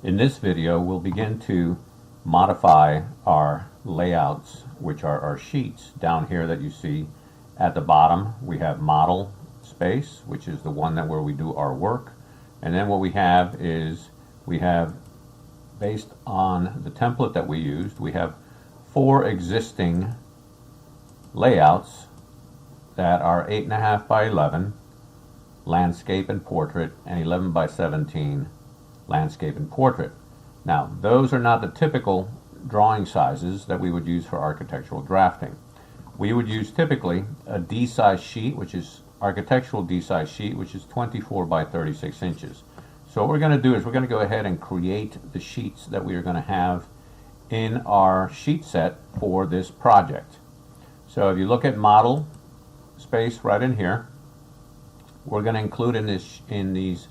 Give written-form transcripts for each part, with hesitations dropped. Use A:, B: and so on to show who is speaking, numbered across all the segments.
A: In this video, we'll begin to modify our layouts, which are our sheets. Down here that you see at the bottom, we have model space, which is the one where we do our work. And then what we have is, based on the template that we used, we have 4 existing layouts that are 8.5 by 11 landscape and portrait, and 11 by 17 landscape and portrait. Now, those are not the typical drawing sizes that we would use for architectural drafting. We would use typically a D-size sheet, which is architectural D-size sheet, which is 24 by 36 inches. So what we're going to do is we're going to go ahead and create the sheets that we are going to have in our sheet set for this project. So if you look at model space right in here, we're going to include in these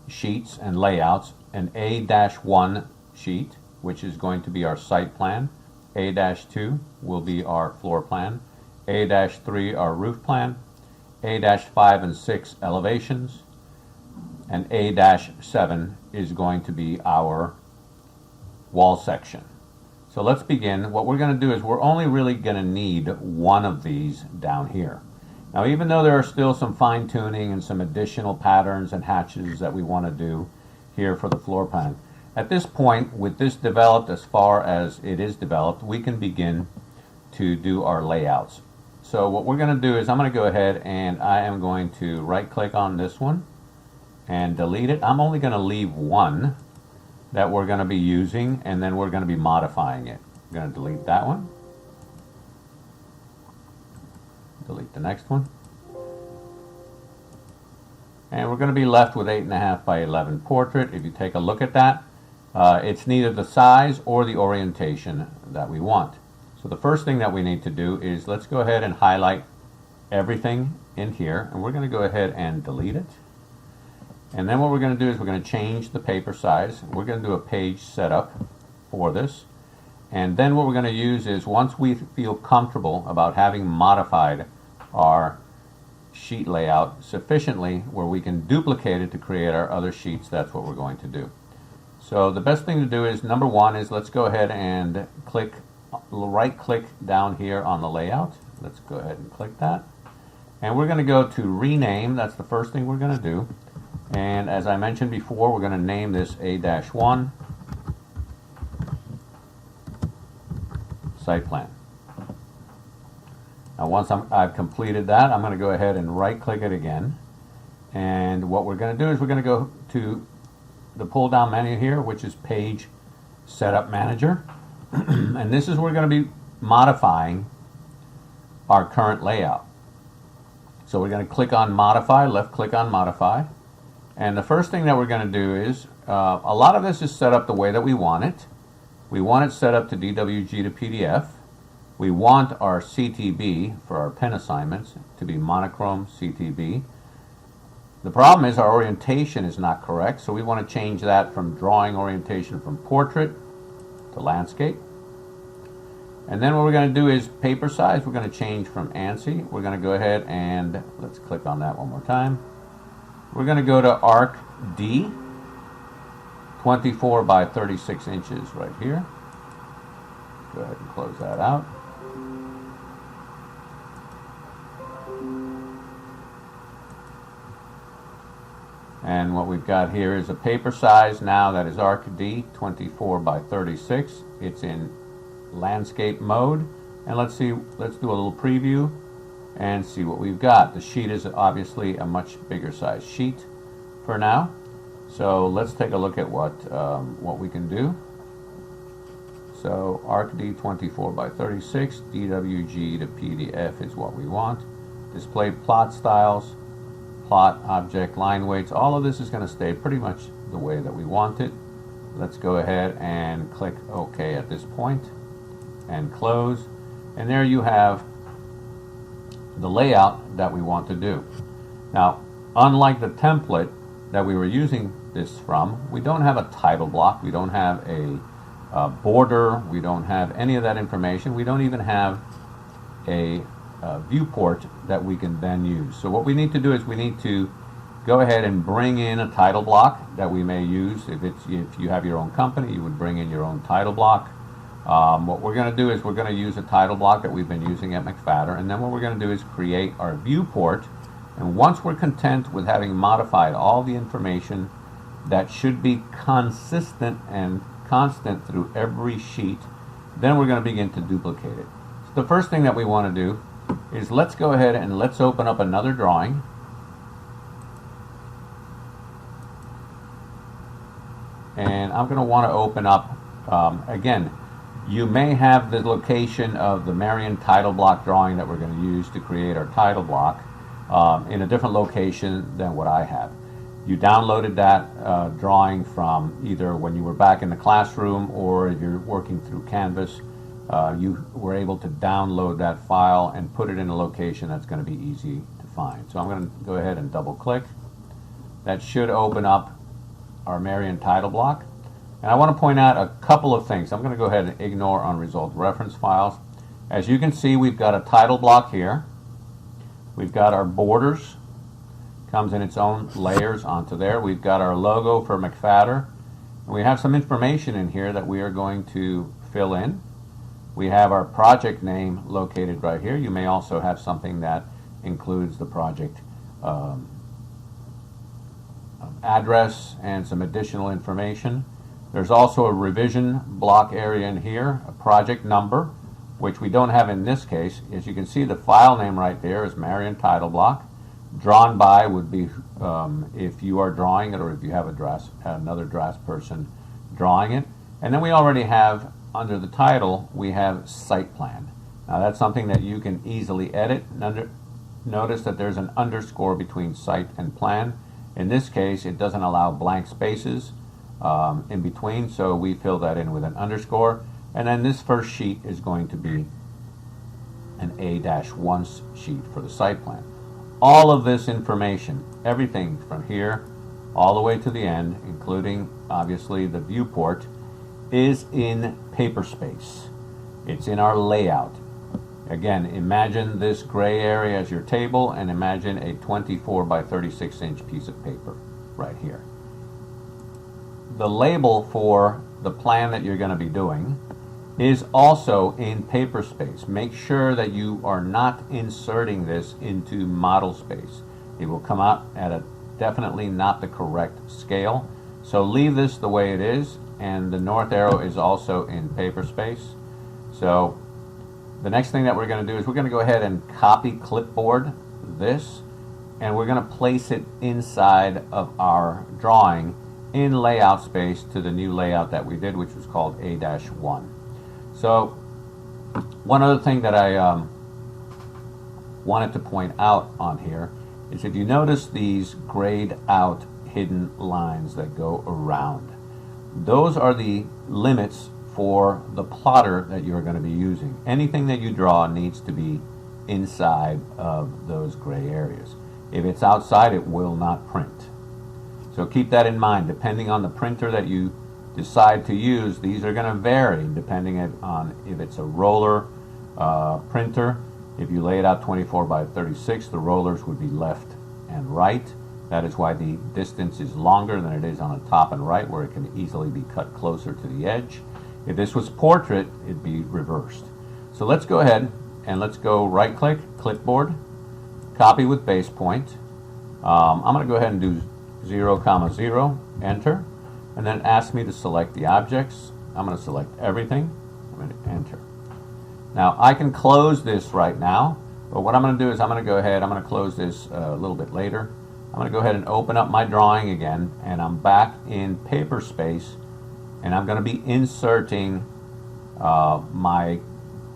A: sheets and layouts an A-1 sheet, which is going to be our site plan. A-2 will be our floor plan. A-3 our roof plan. A-5 and 6 elevations. And A-7 is going to be our wall section. So let's begin. What we're going to do is we're only really going to need one of these down here. Now, even though there are still some fine-tuning and some additional patterns and hatches that we want to do here for the floor plan, at this point, with this developed as far as it is developed, we can begin to do our layouts. So what we're going to do is I'm going to go ahead and I am going to right-click on this one and delete it. I'm only going to leave one that we're going to be using, and then we're going to be modifying it. I'm going to delete that one. Delete the next one. And we're going to be left with 8.5 by 11 portrait. If you take a look at that, it's neither the size or the orientation that we want. So the first thing that we need to do is let's go ahead and highlight everything in here, and we're going to go ahead and delete it. And then what we're going to do is we're going to change the paper size. We're going to do a page setup for this. And then what we're going to use is, once we feel comfortable about having modified our sheet layout sufficiently where we can duplicate it to create our other sheets, that's what we're going to do. So the best thing to do is, number one is, let's go ahead and right click down here on the layout. Let's go ahead and click that. And we're going to go to rename. That's the first thing we're going to do. And as I mentioned before, we're going to name this A-1 site plan. Now, once I've completed that, I'm going to go ahead and right-click it again. And what we're going to do is we're going to go to the pull-down menu here, which is Page Setup Manager. And this is where we're going to be modifying our current layout. So we're going to click on Modify, left-click on Modify. And the first thing that we're going to do is, a lot of this is set up the way that we want it. We want it set up to DWG to PDF. We want our CTB for our pen assignments to be monochrome CTB. The problem is our orientation is not correct, so we want to change that from drawing orientation from portrait to landscape. And then what we're going to do is paper size. We're going to change from ANSI. We're going to go ahead and let's click on that one more time. We're going to go to Arc D, 24 by 36 inches right here. Go ahead and close that out. And what we've got here is a paper size now that is Arc D, 24 by 36. It's in landscape mode. And let's do a little preview and see what we've got. The sheet is obviously a much bigger size sheet for now. So let's take a look at what we can do. So Arc D 24 by 36, DWG to PDF is what we want. Display plot styles, plot object line weights. All of this is going to stay pretty much the way that we want it. Let's go ahead and click OK at this point and close. And there you have the layout that we want to do. Now, unlike the template that we were using this from, we don't have a title block, we don't have a border, we don't have any of that information, we don't even have a viewport that we can then use. So what we need to do is we need to go ahead and bring in a title block that we may use. If you have your own company, you would bring in your own title block. What we're going to do is we're going to use a title block that we've been using at McFadder, and then what we're going to do is create our viewport. And once we're content with having modified all the information that should be consistent and constant through every sheet, then we're going to begin to duplicate it. So the first thing that we want to do is let's go ahead and let's open up another drawing. And I'm going to want to open up, again, you may have the location of the Marion title block drawing that we're going to use to create our title block in a different location than what I have. You downloaded that drawing from either when you were back in the classroom, or if you're working through Canvas, you were able to download that file and put it in a location that's going to be easy to find. So I'm going to go ahead and double click. That should open up our Marion title block. And I want to point out a couple of things. I'm going to go ahead and ignore unresolved reference files. As you can see, we've got a title block here. We've got our borders, comes in its own layers onto there. We've got our logo for McFadder. And we have some information in here that we are going to fill in. We have our project name located right here. You may also have something that includes the project address and some additional information. There's also a revision block area in here, a project number, which we don't have in this case. As you can see, the file name right there is Marion title block. Drawn by would be if you are drawing it, or if you have another draft person drawing it. And then we already have, under the title, we have site plan. Now that's something that you can easily edit. Notice that there's an underscore between site and plan. In this case, it doesn't allow blank spaces in between, so we fill that in with an underscore. And then this first sheet is going to be an A-1 sheet for the site plan. All of this information, everything from here all the way to the end, including obviously the viewport, is in paper space. It's in our layout. Again, imagine this gray area as your table, and imagine a 24 by 36 inch piece of paper right here. The label for the plan that you're going to be doing is also in paper space. Make sure that you are not inserting this into model space. It will come out at a definitely not the correct scale. So leave this the way it is, and the north arrow is also in paper space. So the next thing that we're going to do is we're going to go ahead and copy clipboard this, and we're going to place it inside of our drawing in layout space to the new layout that we did, which was called A-1. So one other thing that I wanted to point out on here is, if you notice these grayed out hidden lines that go around, those are the limits for the plotter that you're going to be using. Anything that you draw needs to be inside of those gray areas. If it's outside, it will not print. So keep that in mind. Depending on the printer that you decide to use, these are going to vary depending on if it's a roller printer. If you lay it out 24 by 36, the rollers would be left and right. That is why the distance is longer than it is on the top and right, where it can easily be cut closer to the edge. If this was portrait, it'd be reversed. So let's go ahead and let's go right click, clipboard, copy with base point. I'm going to go ahead and do 0, 0, enter, and then ask me to select the objects. I'm going to select everything. I'm going to enter. Now I can close this right now, but what I'm going to do is I'm going to go ahead, I'm going to close this a little bit later. I'm going to go ahead and open up my drawing again, and I'm back in paper space, and I'm going to be inserting my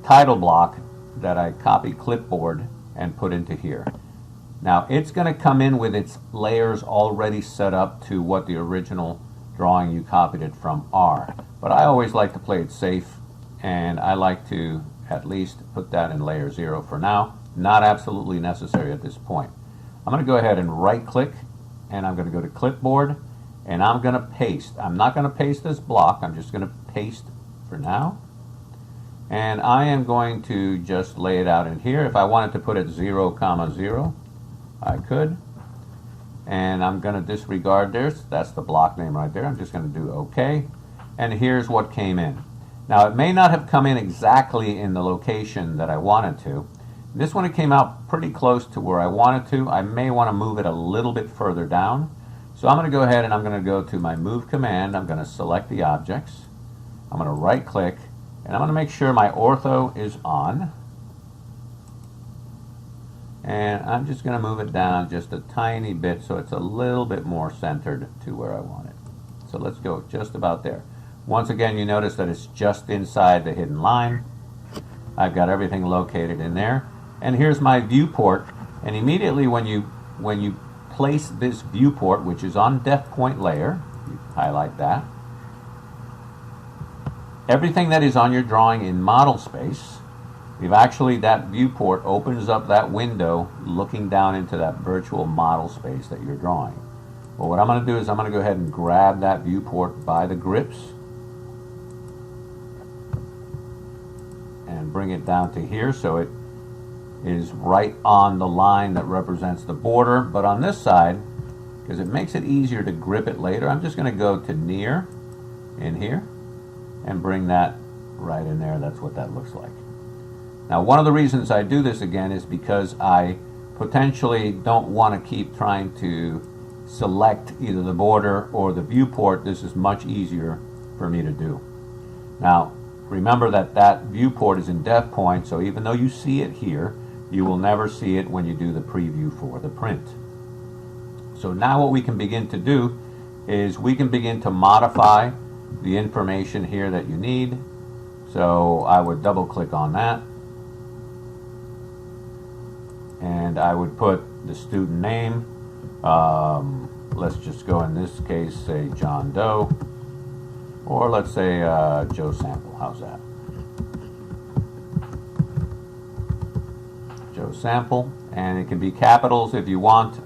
A: title block that I copied clipboard and put into here. Now it's going to come in with its layers already set up to what the original drawing you copied it from are, but I always like to play it safe, and I like to at least put that in layer 0 for now. Not absolutely necessary at this point. I'm going to go ahead and right click, and I'm going to go to clipboard, and I'm going to paste. I'm not going to paste this block, I'm just going to paste for now. And I am going to just lay it out in here. If I wanted to put it 0, 0, I could. and I'm going to disregard this. That's the block name right there. I'm just going to do OK, and here's what came in. Now it may not have come in exactly in the location that I wanted to. This one, it came out pretty close to where I wanted to. I may want to move it a little bit further down. So I'm going to go ahead and I'm going to go to my move command. I'm going to select the objects. I'm going to right click, and I'm going to make sure my ortho is on. And I'm just going to move it down just a tiny bit so it's a little bit more centered to where I want it. So let's go just about there. Once again, you notice that it's just inside the hidden line. I've got everything located in there. And here's my viewport. And immediately when you place this viewport, which is on depth point layer, you highlight that. Everything that is on your drawing in model space, that viewport opens up that window looking down into that virtual model space that you're drawing. Well, what I'm going to do is I'm going to go ahead and grab that viewport by the grips and bring it down to here so it is right on the line that represents the border. But on this side, because it makes it easier to grip it later, I'm just going to go to near in here and bring that right in there. That's what that looks like. Now, one of the reasons I do this again is because I potentially don't want to keep trying to select either the border or the viewport. This is much easier for me to do. Now, remember that viewport is in depth point, so even though you see it here, you will never see it when you do the preview for the print. So now what we can begin to do is we can begin to modify the information here that you need. So I would double click on that, and I would put the student name. Let's just go in this case, say John Doe, or let's say Joe Sample. How's that? Joe Sample, and it can be capitals if you want.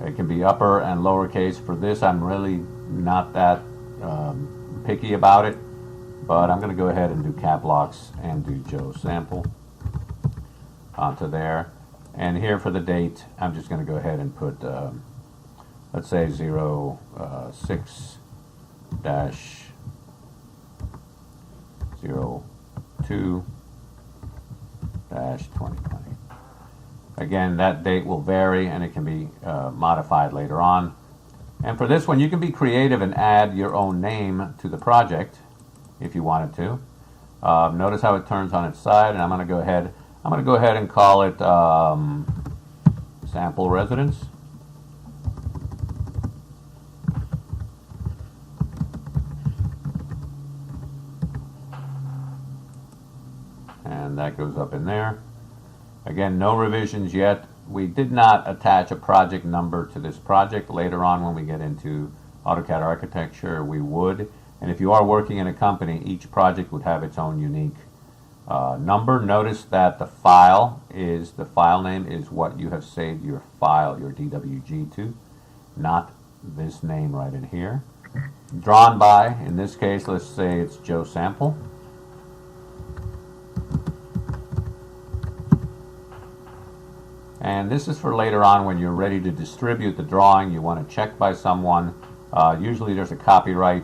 A: It can be upper and lowercase. For this, I'm really not that picky about it, but I'm going to go ahead and do cap locks and do Joe Sample onto there. And here for the date, I'm just going to go ahead and put, let's say 06-02-2020. Again, that date will vary and it can be modified later on. And for this one, you can be creative and add your own name to the project if you wanted to. Notice how it turns on its side, and I'm going to go ahead and call it Sample Residence. And that goes up in there. Again, no revisions yet. We did not attach a project number to this project. Later on, when we get into AutoCAD architecture, we would. And if you are working in a company, each project would have its own unique number. Notice that the file name is what you have saved your file, your DWG to, not this name right in here. Drawn by, in this case, let's say it's Joe Sample. And this is for later on when you're ready to distribute the drawing. You want to check by someone. Usually there's a copyright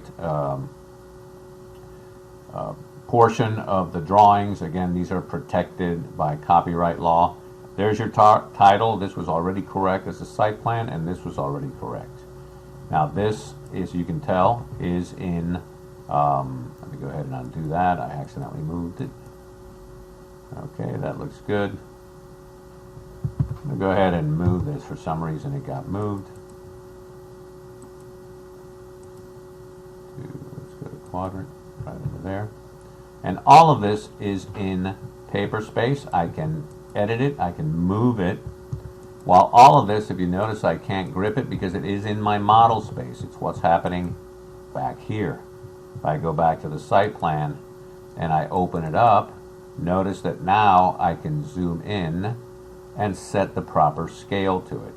A: portion of the drawings. Again, these are protected by copyright law. There's your title. This was already correct as a site plan, and this was already correct. Now this, as you can tell, is in, let me go ahead and undo that. I accidentally moved it. Okay, that looks good. I'm going to go ahead and move this. For some reason it got moved. Let's go to quadrant, right over there. And all of this is in paper space. I can edit it, I can move it. While all of this, if you notice, I can't grip it because it is in my model space. It's what's happening back here. If I go back to the site plan and I open it up, notice that now I can zoom in and set the proper scale to it.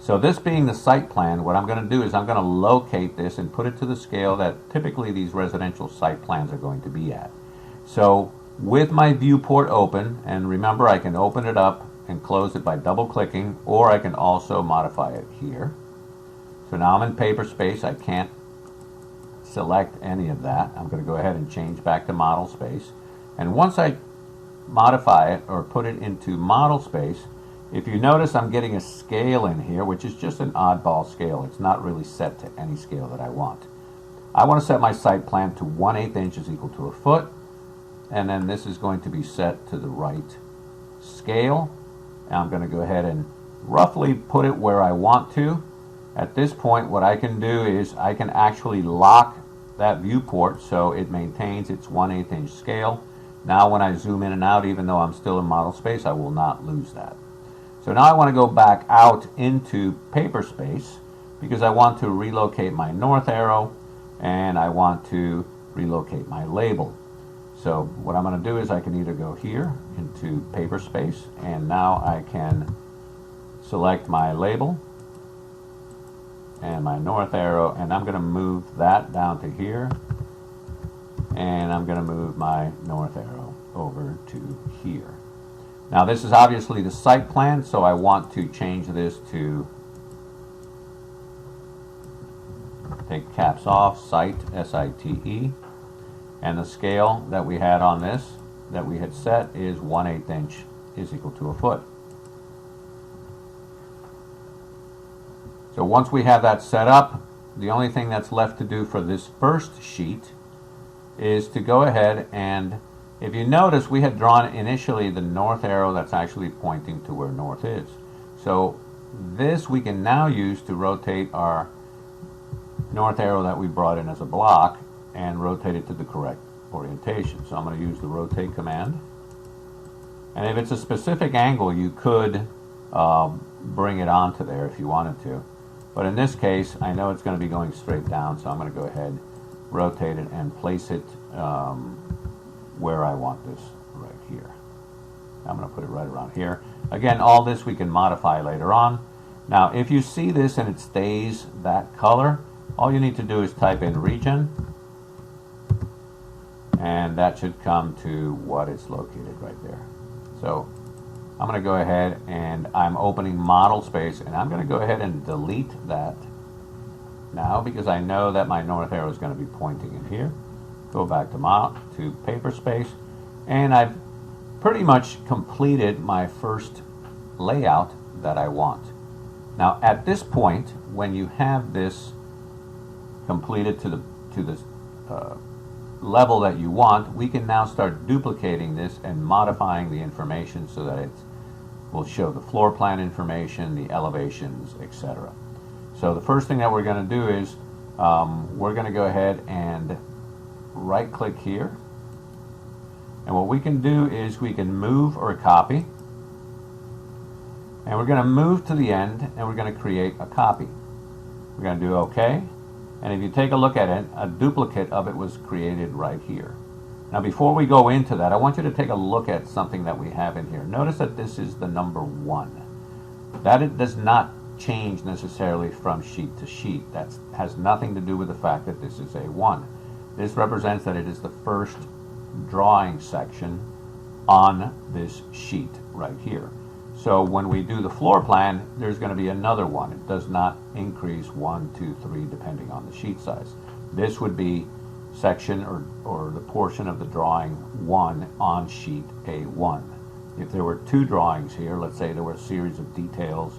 A: So this being the site plan, what I'm going to do is I'm going to locate this and put it to the scale that typically these residential site plans are going to be at. So with my viewport open, and remember I can open it up and close it by double clicking, or I can also modify it here. So now I'm in paper space. I can't select any of that. I'm going to go ahead and change back to model space. And once I modify it or put it into model space, if you notice, I'm getting a scale in here, which is just an oddball scale. It's not really set to any scale that I want. I want to set my site plan to 1/8 inches equal to a foot, and then this is going to be set to the right scale. And I'm going to go ahead and roughly put it where I want to. At this point, what I can do is I can actually lock that viewport so it maintains its 1/8 inch scale. Now when I zoom in and out, even though I'm still in model space, I will not lose that. So now I want to go back out into paper space because I want to relocate my north arrow and I want to relocate my label. So what I'm going to do is I can either go here into paper space, and now I can select my label and my north arrow, and I'm going to move that down to here, and I'm going to move my north arrow over to here. Now this is obviously the site plan, so I want to change this to, take caps off, site, S-I-T-E, and the scale that we had on this, that we had set, is 1/8 inch is equal to a foot. So once we have that set up, the only thing that's left to do for this first sheet is to go ahead and, if you notice, we had drawn initially the north arrow that's actually pointing to where north is. So this we can now use to rotate our north arrow that we brought in as a block and rotate it to the correct orientation. So I'm going to use the rotate command. And if it's a specific angle, you could bring it onto there if you wanted to. But in this case, I know it's going to be going straight down, so I'm going to go ahead, rotate it, and place it where I want this, right here. I'm going to put it right around here. Again, all this we can modify later on. Now, if you see this and it stays that color, all you need to do is type in region, and that should come to what is located right there. So I'm going to go ahead and I'm opening model space, and I'm going to go ahead and delete that now because I know that my north arrow is going to be pointing in here. Go back to paper space, and I've pretty much completed my first layout that I want. Now at this point, when you have this completed to the level that you want, we can now start duplicating this and modifying the information so that it will show the floor plan information, the elevations, etc. So the first thing that we're going to do is we're going to go ahead and right click here, and what we can do is we can move or copy, and we're going to move to the end and we're going to create a copy. We're going to do OK, and if you take a look at it, a duplicate of it was created right here. Now before we go into that, I want you to take a look at something that we have in here. Notice that this is the number 1. That it does not change necessarily from sheet to sheet. That has nothing to do with the fact that this is a 1. This represents that it is the first drawing section on this sheet right here. So when we do the floor plan, there's going to be another one. It does not increase 1, 2, 3 depending on the sheet size. This would be section or the portion of the drawing 1 on sheet A1. If there were 2 drawings here, let's say there were a series of details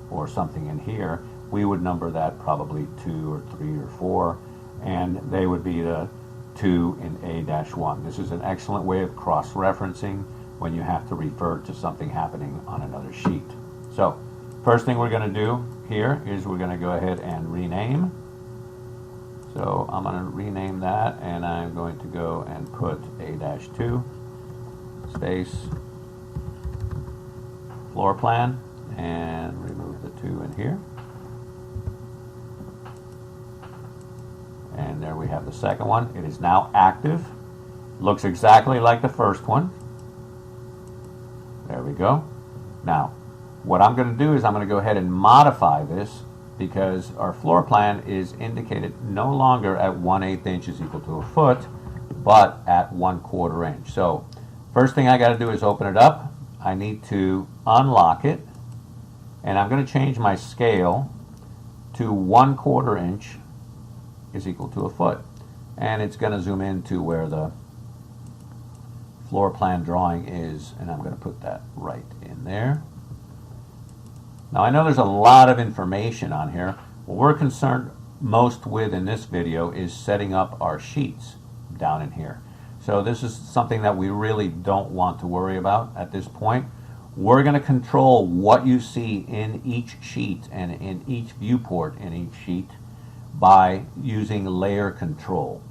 A: or something in here, we would number that probably 2 or 3 or 4, and they would be the 2 in A-1. This is an excellent way of cross-referencing when you have to refer to something happening on another sheet. So first thing we're going to do here is we're going to go ahead and rename. So I'm going to rename that, and I'm going to go and put A-2 space floor plan and remove the 2 in here. And there we have the second one. It is now active. Looks exactly like the first one. There we go. Now, what I'm going to do is I'm going to go ahead and modify this because our floor plan is indicated no longer at 1/8 inches equal to a foot, but at 1/4 inch. So first thing I got to do is open it up. I need to unlock it, and I'm going to change my scale to 1/4 inch is equal to a foot. And it's going to zoom into where the floor plan drawing is, and I'm going to put that right in there. Now I know there's a lot of information on here. What we're concerned most with in this video is setting up our sheets down in here. So this is something that we really don't want to worry about at this point. We're going to control what you see in each sheet and in each viewport in each sheet by using layer control.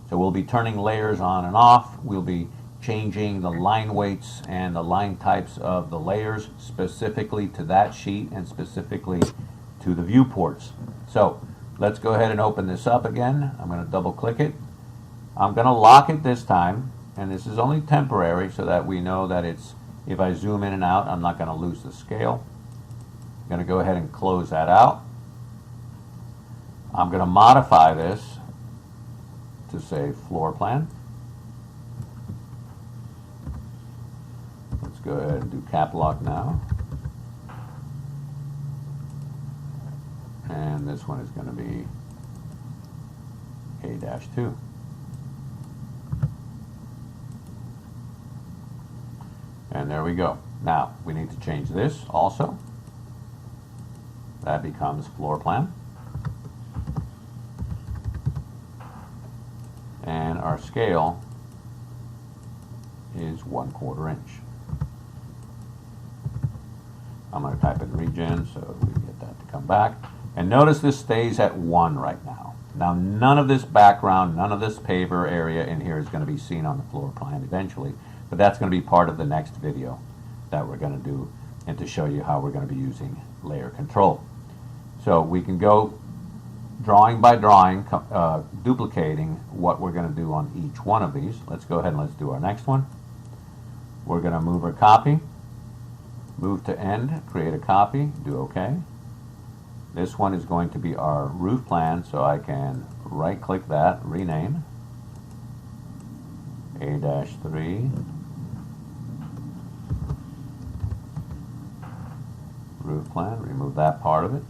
A: So we'll be turning layers on and off. We'll be changing the line weights and the line types of the layers specifically to that sheet and specifically to the viewports. So let's go ahead and open this up again. I'm going to double click it. I'm going to lock it this time, and this is only temporary so that we know that it's, if I zoom in and out, I'm not going to lose the scale. I'm going to go ahead and close that out. I'm going to modify this to say floor plan. Let's go ahead and do cap lock now. And this one is going to be A-2. And there we go. Now we need to change this also. That becomes floor plan. And our scale is 1/4 inch. I'm going to type in regen so we get that to come back. And notice this stays at 1 right now. Now none of this background, none of this paver area in here is going to be seen on the floor plan eventually, but that's going to be part of the next video that we're going to do and to show you how we're going to be using layer control. So we can go drawing by drawing, duplicating what we're going to do on each one of these. Let's go ahead and let's do our next one. We're going to move our copy, move to end, create a copy, do OK. This one is going to be our roof plan, so I can right click that, rename, A-3, roof plan, remove that part of it.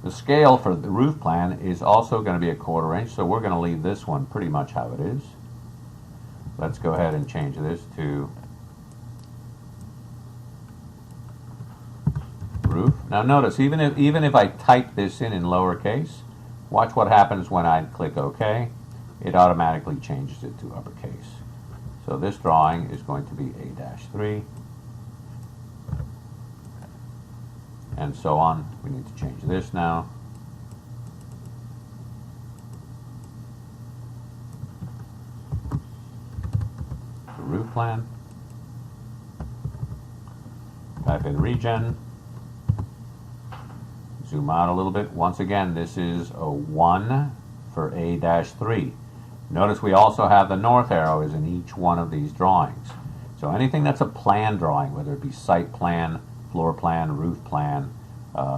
A: The scale for the roof plan is also going to be 1/4 inch, so we're going to leave this one pretty much how it is. Let's go ahead and change this to roof. Now notice, even if I type this in lowercase, watch what happens when I click OK. It automatically changes it to uppercase. So this drawing is going to be A-3. And so on. We need to change this now. The roof plan. Type in regen. Zoom out a little bit. Once again, this is a 1 for A-3. Notice we also have the north arrow is in each one of these drawings. So anything that's a plan drawing, whether it be site plan, floor plan, roof plan,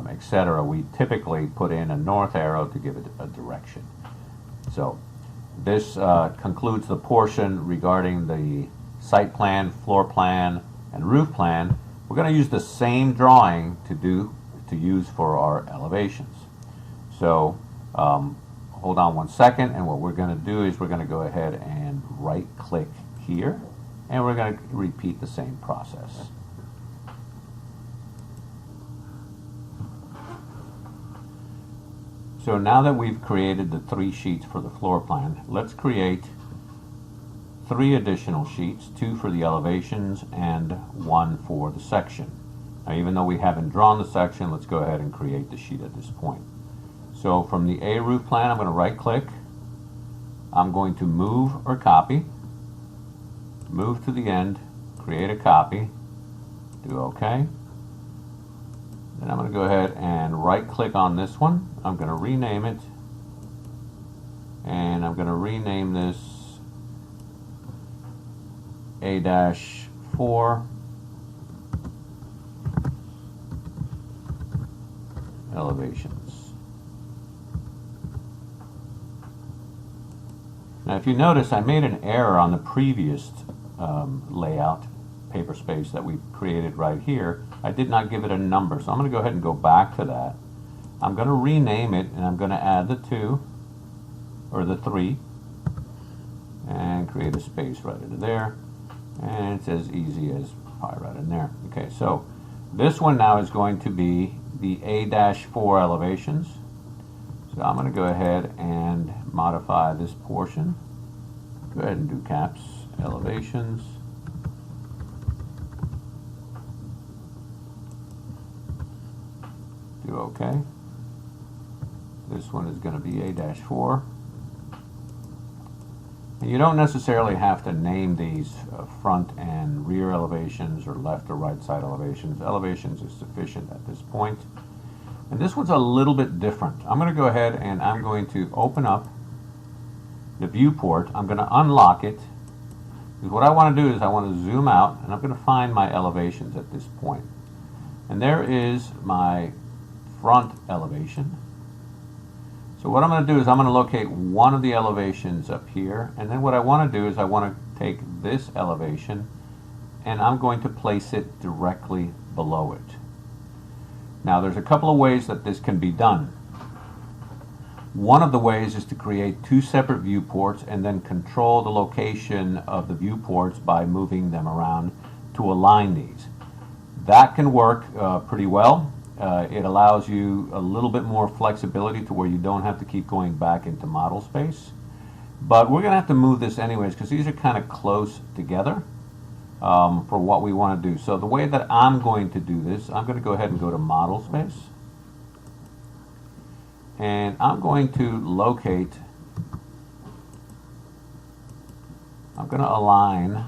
A: etc., we typically put in a north arrow to give it a direction. So this concludes the portion regarding the site plan, floor plan, and roof plan. We're going to use the same drawing to use for our elevations. So hold on one second, and what we're going to do is we're going to go ahead and right click here, and we're going to repeat the same process. So now that we've created the 3 sheets for the floor plan, let's create 3 additional sheets, 2 for the elevations and 1 for the section. Now even though we haven't drawn the section, let's go ahead and create the sheet at this point. So from the A roof plan, I'm going to right click. I'm going to move or copy, move to the end, create a copy, do OK. Then I'm going to go ahead and right click on this one. I'm going to rename it, and I'm going to rename this A-4 elevations. Now if you notice, I made an error on the previous layout paper space that we created right here, I did not give it a number. So I'm going to go ahead and go back to that. I'm going to rename it, and I'm going to add the 2 or the 3 and create a space right into there, and it's as easy as pie right in there. Okay, so this one now is going to be the A-4 elevations. So I'm going to go ahead and modify this portion. Go ahead and do caps, elevations. Do OK. This one is going to be A-4. And you don't necessarily have to name these front and rear elevations or left or right side elevations. Elevations is sufficient at this point. And this one's a little bit different. I'm going to go ahead and I'm going to open up the viewport. I'm going to unlock it. Because what I want to do is I want to zoom out, and I'm going to find my elevations at this point. And there is my front elevation. So what I'm going to do is I'm going to locate one of the elevations up here, and then what I want to do is I want to take this elevation and I'm going to place it directly below it. Now there's a couple of ways that this can be done. One of the ways is to create 2 separate viewports and then control the location of the viewports by moving them around to align these. That can work pretty well. It allows you a little bit more flexibility to where you don't have to keep going back into model space. But we're going to have to move this anyways because these are kind of close together for what we want to do. So the way that I'm going to do this, I'm going to go ahead and go to model space. And I'm going to locate, I'm going to align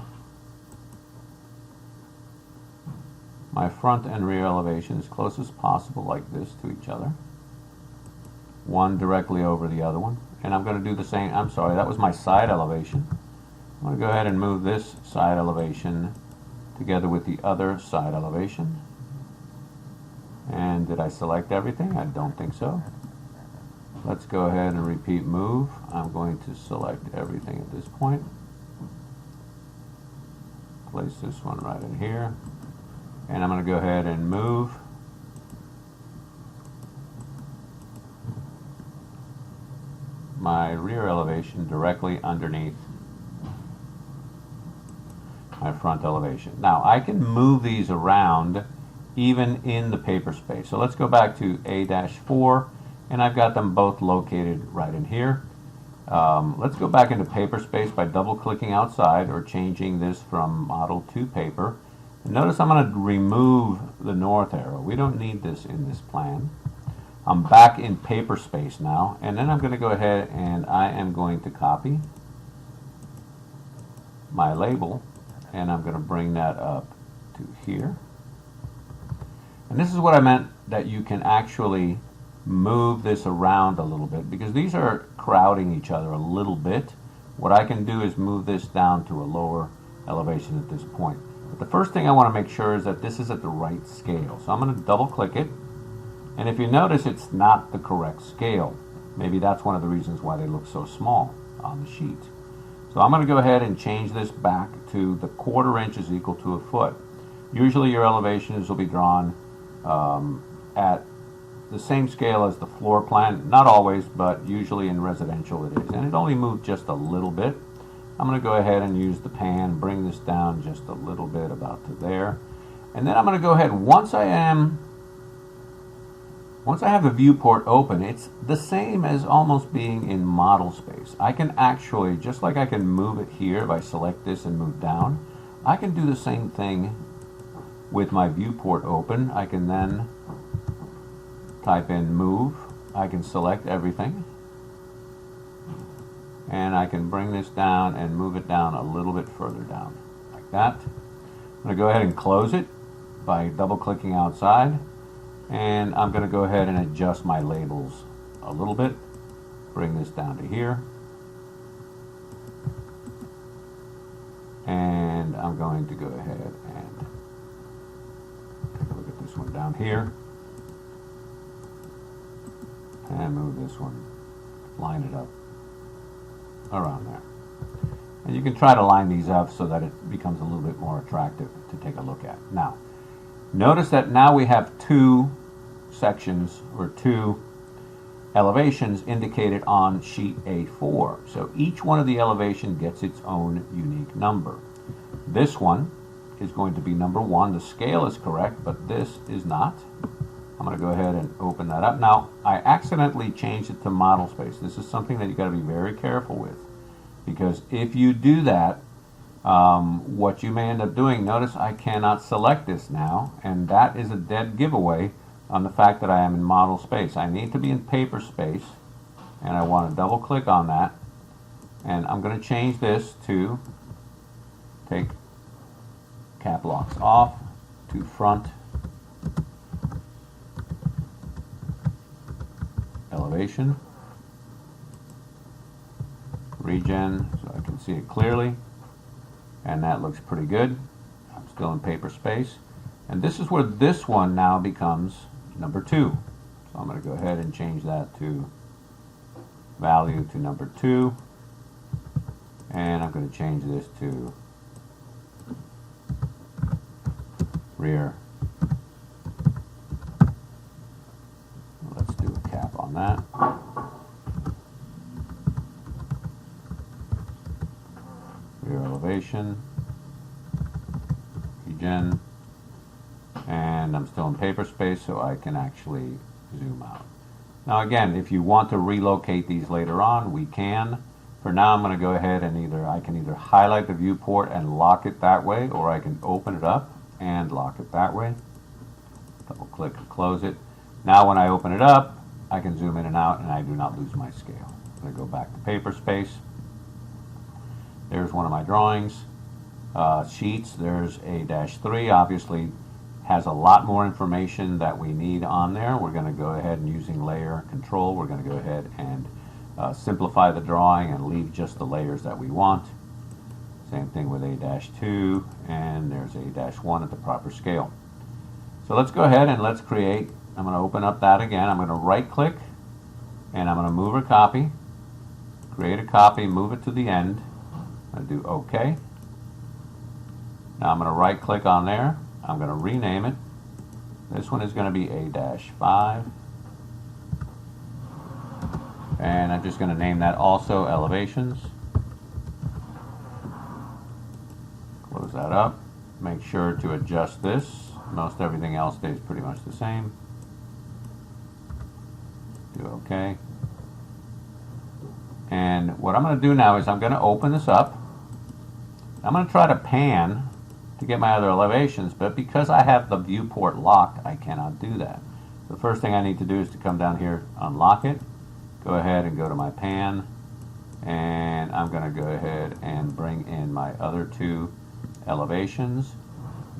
A: my front and rear elevation as close as possible like this to each other. One directly over the other one. And I'm going to do the same, I'm sorry, that was my side elevation. I'm going to go ahead and move this side elevation together with the other side elevation. And did I select everything? I don't think so. Let's go ahead and repeat move. I'm going to select everything at this point. Place this one right in here. And I'm going to go ahead and move my rear elevation directly underneath my front elevation. Now I can move these around even in the paper space. So let's go back to A-4, and I've got them both located right in here. Let's go back into paper space by double clicking outside or changing this from model to paper. And notice I'm going to remove the north arrow. We don't need this in this plan. I'm back in paper space now, and then I'm going to go ahead and I am going to copy my label, and I'm going to bring that up to here. And this is what I meant, that you can actually move this around a little bit because these are crowding each other a little bit. What I can do is move this down to a lower elevation at this point. But the first thing I want to make sure is that this is at the right scale. So I'm going to double click it, and if you notice it's not the correct scale. Maybe that's one of the reasons why they look so small on the sheet. So I'm going to go ahead and change this back to the 1/4 inch is equal to a foot. Usually your elevations will be drawn at the same scale as the floor plan. Not always, but usually in residential it is. And it only moved just a little bit. I'm going to go ahead and use the pan, bring this down just a little bit about to there. And then I'm going to go ahead, once I have the viewport open, it's the same as almost being in model space. I can actually, just like I can move it here if I select this and move down, I can do the same thing with my viewport open. I can then type in move. I can select everything, and I can bring this down and move it down a little bit further down, like that. I'm going to go ahead and close it by double clicking outside, and I'm going to go ahead and adjust my labels a little bit, bring this down to here, and I'm going to go ahead and take a look at this one down here and move this one, line it up around there. And you can try to line these up so that it becomes a little bit more attractive to take a look at. Now, notice that now we have two sections or two elevations indicated on sheet A4. So each one of the elevation gets its own unique number. This one is going to be number 1. The scale is correct, but this is not. I'm going to go ahead and open that up. Now, I accidentally changed it to model space. This is something that you got to be very careful with, because if you do that, what you may end up doing, notice I cannot select this now, and that is a dead giveaway on the fact that I am in model space. I need to be in paper space, and I want to double click on that, and I'm going to change this to take cap locks off to front elevation, regen, so I can see it clearly, and that looks pretty good. I'm still in paper space, and this is where this one now becomes number 2. So I'm going to go ahead and change that to value to number 2, and I'm going to change this to rear. Let's do a cap on that. Rear elevation, regen, and I'm still in paper space, so I can actually zoom out. Now again, if you want to relocate these later on, we can. For now, I'm going to go ahead and I can either highlight the viewport and lock it that way, or I can open it up and lock it that way. Double click and close it. Now when I open it up, I can zoom in and out, and I do not lose my scale. I'm going to go back to paper space. There's one of my drawings. Sheets, there's A-3, obviously has a lot more information that we need on there. We're going to go ahead and using layer control, we're going to go ahead and simplify the drawing and leave just the layers that we want. Same thing with A-2, and there's A-1 at the proper scale. So let's go ahead and let's create. I'm going to open up that again. I'm going to right click, and I'm going to move or copy, create a copy, move it to the end. I'm going to do OK. Now I'm going to right click on there. I'm going to rename it. This one is going to be A-5. And I'm just going to name that also elevations. Close that up. Make sure to adjust this. Most everything else stays pretty much the same. Do OK. And what I'm going to do now is I'm going to open this up. I'm going to try to pan to get my other elevations, but because I have the viewport locked, I cannot do that. The first thing I need to do is to come down here, unlock it, go ahead and go to my pan, and I'm going to go ahead and bring in my other 2 elevations.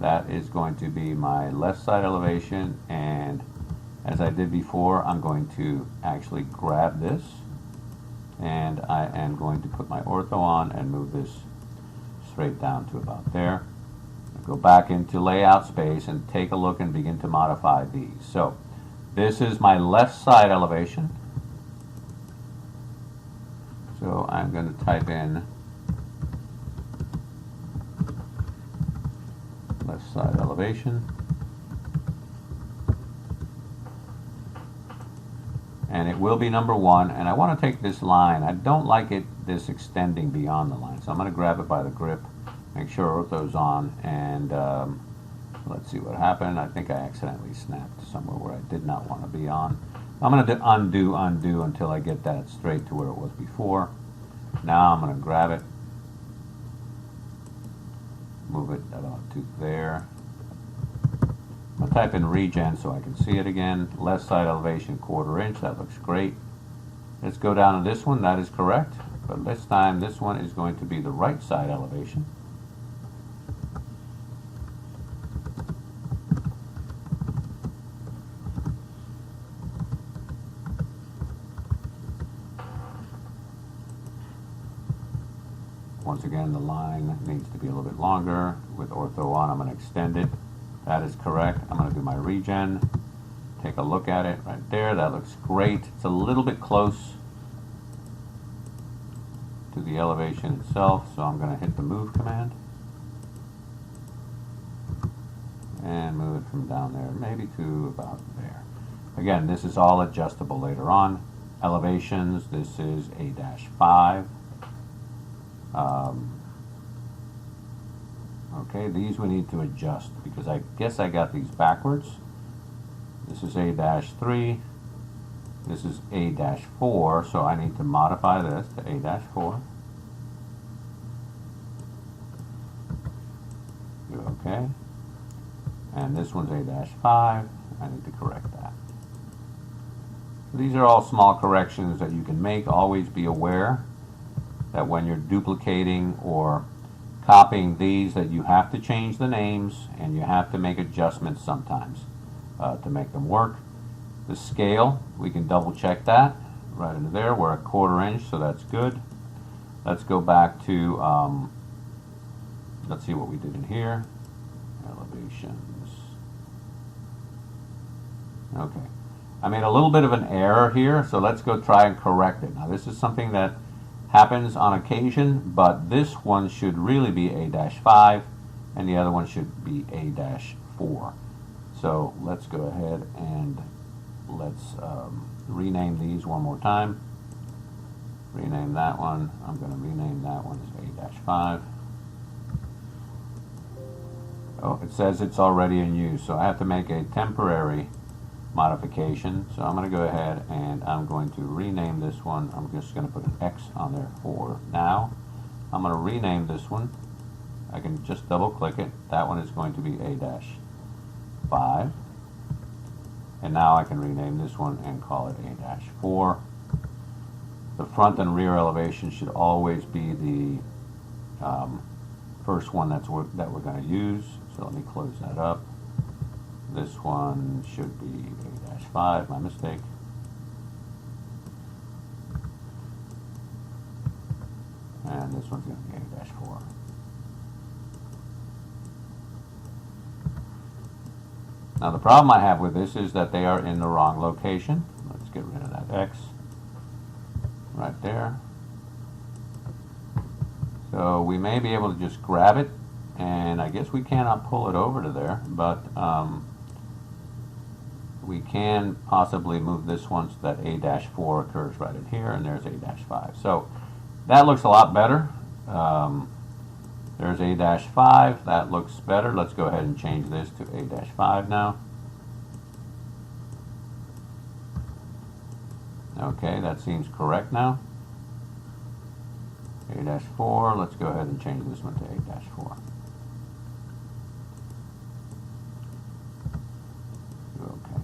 A: That is going to be my left side elevation, and as I did before, I'm going to actually grab this, and I am going to put my ortho on and move this straight down to about there. Go back into layout space and take a look and begin to modify these. So this is my left side elevation. So I'm going to type in left side elevation. And it will be number 1. And I want to take this line. I don't like this extending beyond the line. So I'm going to grab it by the grip. Make sure ortho's on, and let's see what happened. I think I accidentally snapped somewhere where I did not want to be on. I'm going to undo until I get that straight to where it was before. Now I'm going to grab it, move it about to there. I'm going to type in regen so I can see it again. Left side elevation 1/4 inch. That looks great. Let's go down to this one. That is correct. But this time this one is going to be the right side elevation. Once again, the line needs to be a little bit longer. With ortho on, I'm going to extend it. That is correct. I'm going to do my regen. Take a look at it right there. That looks great. It's a little bit close to the elevation itself, so I'm going to hit the move command and move it from down there, maybe to about there. Again, this is all adjustable later on. Elevations, this is A-5. Okay, these we need to adjust because I guess I got these backwards. This is A-3. This is A-4, so I need to modify this to A-4. Do okay. And this one's A-5. I need to correct that. So these are all small corrections that you can make. Always be aware that when you're duplicating or copying these, that you have to change the names and you have to make adjustments sometimes to make them work. The scale, we can double check that right into there. We're a 1/4 inch, so that's good. Let's go back to, let's see what we did in here. Elevations. Okay. I made a little bit of an error here, so let's go try and correct it. Now this is something that happens on occasion, but this one should really be A-5 and the other one should be A-4. So let's go ahead and let's rename these one more time. Rename that one. I'm going to rename that one as A-5. Oh, it says it's already in use, so I have to make a temporary modification. So I'm going to go ahead and I'm going to rename this one. I'm just going to put an X on there for now. I'm going to rename this one. I can just double click it. That one is going to be A-5. And now I can rename this one and call it A-4. The front and rear elevation should always be the first one that we're going to use. So let me close that up. This one should be A-5, my mistake. And this one's going to be A-4. Now the problem I have with this is that they are in the wrong location. Let's get rid of that X right there. So we may be able to just grab it, and I guess we cannot pull it over to there, but we can possibly move this one so that A-4 occurs right in here, and there's A-5. So that looks a lot better. There's A-5. That looks better. Let's go ahead and change this to A-5 now. Okay, that seems correct now. A-4. Let's go ahead and change this one to A-4. Okay.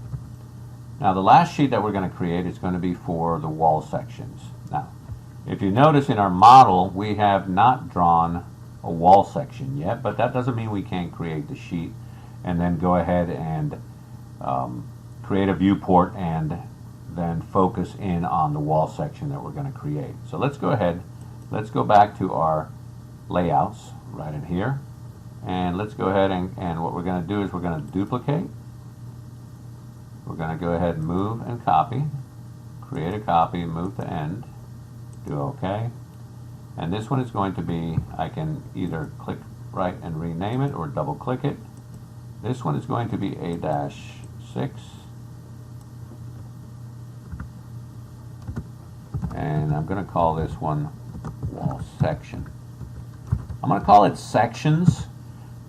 A: Now the last sheet that we're going to create is going to be for the wall sections. Now, if you notice in our model, we have not drawn a wall section yet, but that doesn't mean we can't create the sheet and then go ahead and create a viewport and then focus in on the wall section that we're going to create. So let's go ahead, let's go back to our layouts right in here, and let's go ahead and what we're going to do is we're going to duplicate. We're going to go ahead and move and copy, create a copy, move to end, do OK. And this one is going to be, I can either click right and rename it or double click it. This one is going to be A-6. And I'm going to call this one wall section. I'm going to call it sections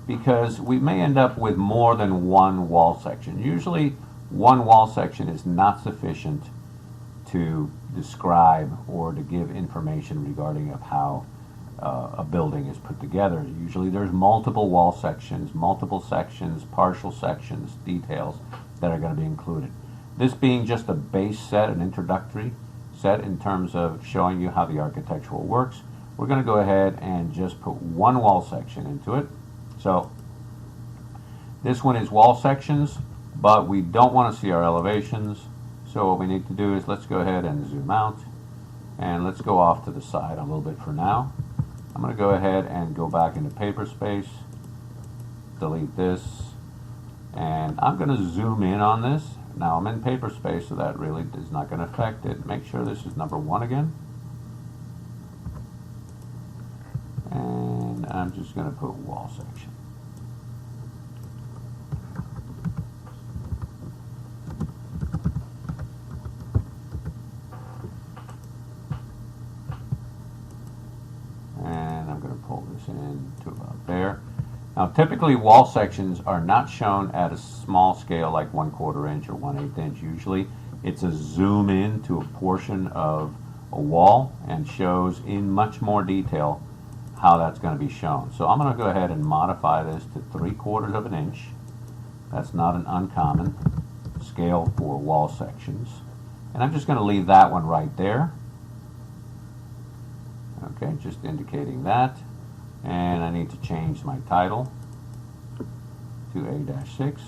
A: because we may end up with more than one wall section. Usually one wall section is not sufficient to describe or to give information regarding of how a building is put together. Usually there's multiple wall sections, multiple sections, partial sections, details that are going to be included. This being just a base set, an introductory set in terms of showing you how the architectural works, we're going to go ahead and just put one wall section into it. So this one is wall sections, but we don't want to see our elevations. So what we need to do is let's go ahead and zoom out, and let's go off to the side a little bit for now. I'm going to go ahead and go back into paper space, delete this, and I'm going to zoom in on this. Now I'm in paper space, so that really is not going to affect it. Make sure this is number 1 again. I'm just going to put wall section. And I'm going to pull this in to about there. Now typically wall sections are not shown at a small scale like 1/4 inch or 1/8 inch. Usually it's a zoom in to a portion of a wall and shows in much more detail how that's going to be shown. So I'm going to go ahead and modify this to 3/4 of an inch. That's not an uncommon scale for wall sections. And I'm just going to leave that one right there. Okay, just indicating that. And I need to change my title to A-6,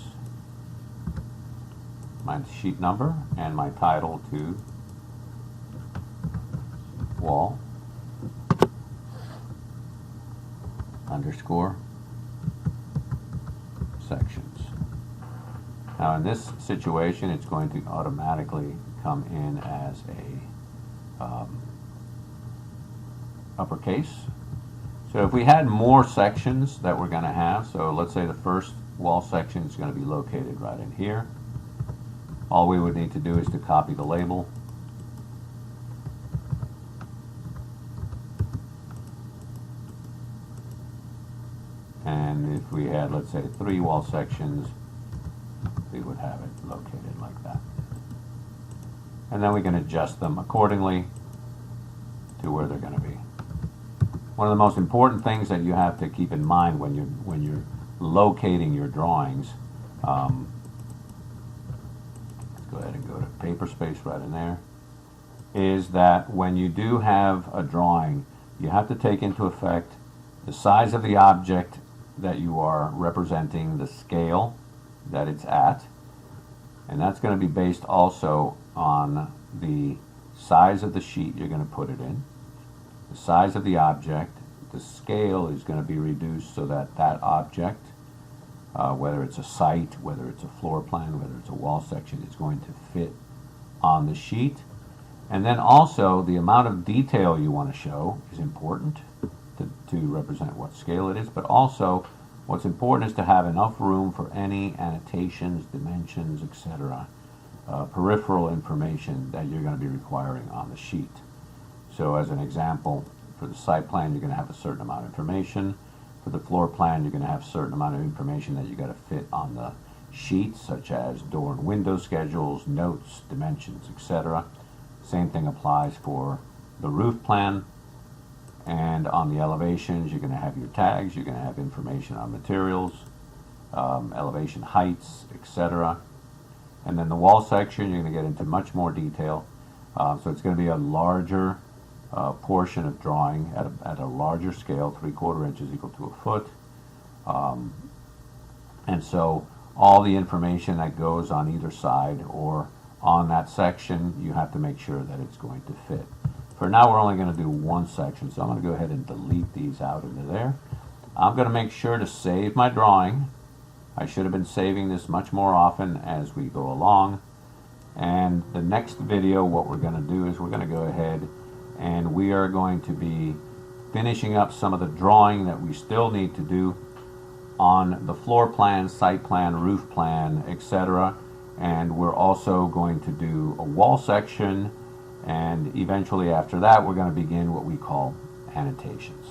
A: my sheet number, and my title to wall underscore sections. Now in this situation it's going to automatically come in as a uppercase. So if we had more sections that we're going to have, so let's say the first wall section is going to be located right in here, all we would need to do is to copy the label and if we had, let's say, 3 wall sections, we would have it located like that. And then we can adjust them accordingly to where they're going to be. One of the most important things that you have to keep in mind when you're locating your drawings, let's go ahead and go to paper space right in there, is that when you do have a drawing, you have to take into effect the size of the object that you are representing, the scale that it's at, and that's going to be based also on the size of the sheet you're going to put it in, the size of the object. The scale is going to be reduced so that that object, whether it's a site, whether it's a floor plan, whether it's a wall section, is going to fit on the sheet. And then also the amount of detail you want to show is important to represent what scale it is, but also what's important is to have enough room for any annotations, dimensions, etc., peripheral information that you're going to be requiring on the sheet. So as an example, for the site plan you're going to have a certain amount of information. For the floor plan you're going to have a certain amount of information that you got to fit on the sheet, such as door and window schedules, notes, dimensions, etc. Same thing applies for the roof plan. And on the elevations you're going to have your tags, you're going to have information on materials, elevation heights, etc. And then the wall section you're going to get into much more detail. So it's going to be a larger portion of drawing at a larger scale, 3/4 inches equal to a foot. And so all the information that goes on either side or on that section, you have to make sure that it's going to fit. For now we're only going to do one section, so I'm going to go ahead and delete these out into there. I'm going to make sure to save my drawing. I should have been saving this much more often as we go along. And the next video, what we're going to do is we're going to go ahead and we are going to be finishing up some of the drawing that we still need to do on the floor plan, site plan, roof plan, etc. And we're also going to do a wall section, and eventually after that we're going to begin what we call annotations.